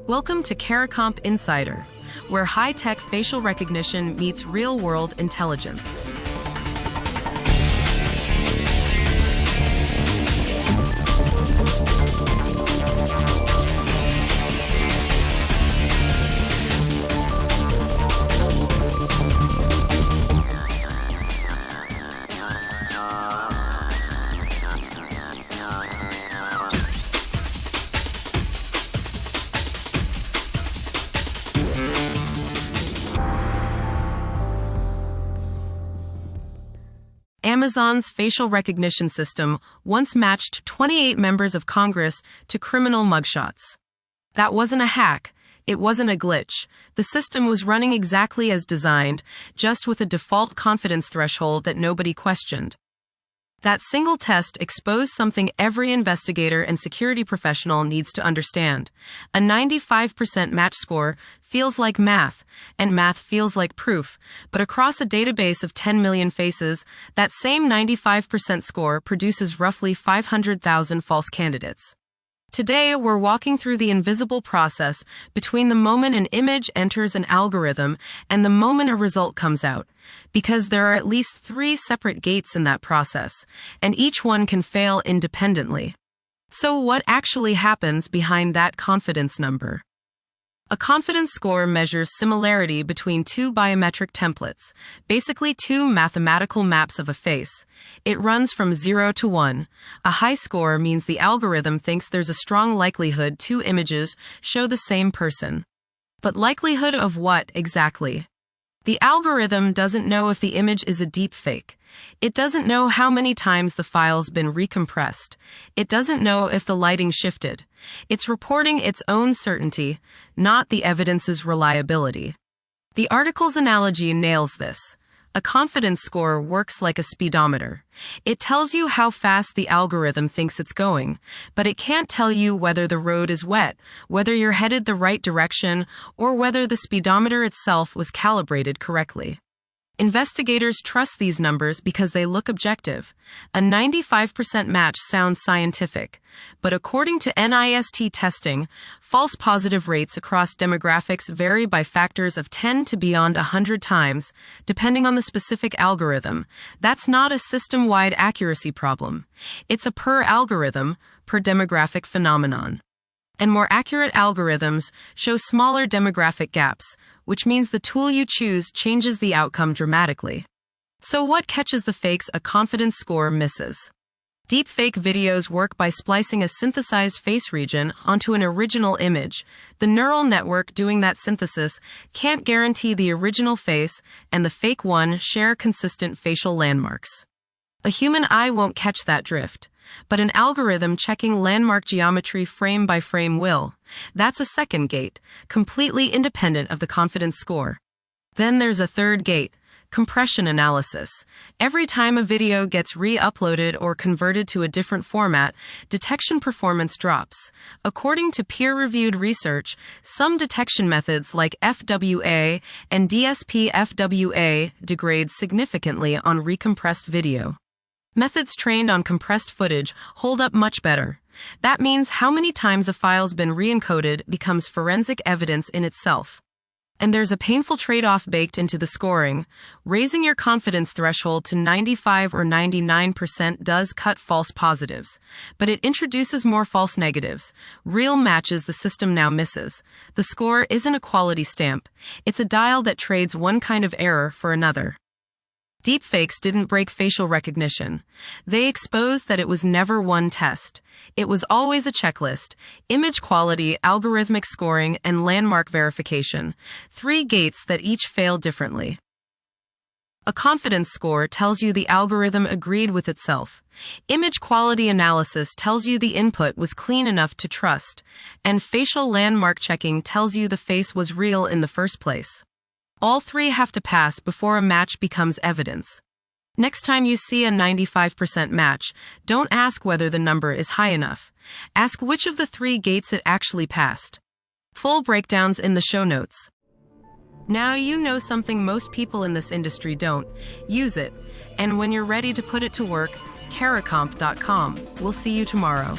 Welcome to Caracomp Insider, where high-tech facial recognition meets real-world intelligence. Amazon's facial recognition system once matched 28 members of Congress to criminal mugshots. That wasn't a hack. It wasn't a glitch. The system was running exactly as designed, just with a default confidence threshold that nobody questioned. That single test exposed something every investigator and security professional needs to understand. A 95% match score feels like math, and math feels like proof. But across a database of 10 million faces, that same 95% score produces roughly 500,000 false candidates. Today, we're walking through the invisible process between the moment an image enters an algorithm and the moment a result comes out, because there are at least 3 separate gates in that process, and each one can fail independently. So what actually happens behind that confidence number? A confidence score measures similarity between 2 biometric templates, basically 2 mathematical maps of a face. It runs from 0 to 1. A high score means the algorithm thinks there's a strong likelihood 2 images show the same person. But likelihood of what exactly? The algorithm doesn't know if the image is a deepfake. It doesn't know how many times the file's been recompressed. It doesn't know if the lighting shifted. It's reporting its own certainty, not the evidence's reliability. The article's analogy nails this. A confidence score works like a speedometer. It tells you how fast the algorithm thinks it's going, but it can't tell you whether the road is wet, whether you're headed the right direction, or whether the speedometer itself was calibrated correctly. Investigators trust these numbers because they look objective. A 95% match sounds scientific, but according to NIST testing, false positive rates across demographics vary by factors of 10 to beyond 100 times, depending on the specific algorithm. That's not a system-wide accuracy problem. It's a per-algorithm, per-demographic phenomenon. And more accurate algorithms show smaller demographic gaps, which means the tool you choose changes the outcome dramatically. So what catches the fakes a confidence score misses? Deepfake videos work by splicing a synthesized face region onto an original image. The neural network doing that synthesis can't guarantee the original face and the fake one share consistent facial landmarks. A human eye won't catch that drift, but an algorithm checking landmark geometry frame by frame will. That's a second gate, completely independent of the confidence score. Then there's a third gate, compression analysis. Every time a video gets re-uploaded or converted to a different format, detection performance drops. According to peer-reviewed research, some detection methods like FWA and DSP-FWA degrade significantly on recompressed video. Methods trained on compressed footage hold up much better. That means how many times a file's been re-encoded becomes forensic evidence in itself. And there's a painful trade-off baked into the scoring. Raising your confidence threshold to 95 or 99% does cut false positives, but it introduces more false negatives, real matches the system now misses. The score isn't a quality stamp. It's a dial that trades one kind of error for another. Deepfakes didn't break facial recognition. They exposed that it was never one test. It was always a checklist: image quality, algorithmic scoring, and landmark verification. 3 gates that each fail differently. A confidence score tells you the algorithm agreed with itself. Image quality analysis tells you the input was clean enough to trust. And facial landmark checking tells you the face was real in the first place. All 3 have to pass before a match becomes evidence. Next time you see a 95% match, don't ask whether the number is high enough. Ask which of the 3 gates it actually passed. Full breakdowns in the show notes. Now you know something most people in this industry don't. Use it. And when you're ready to put it to work, Caracomp.com. We'll see you tomorrow.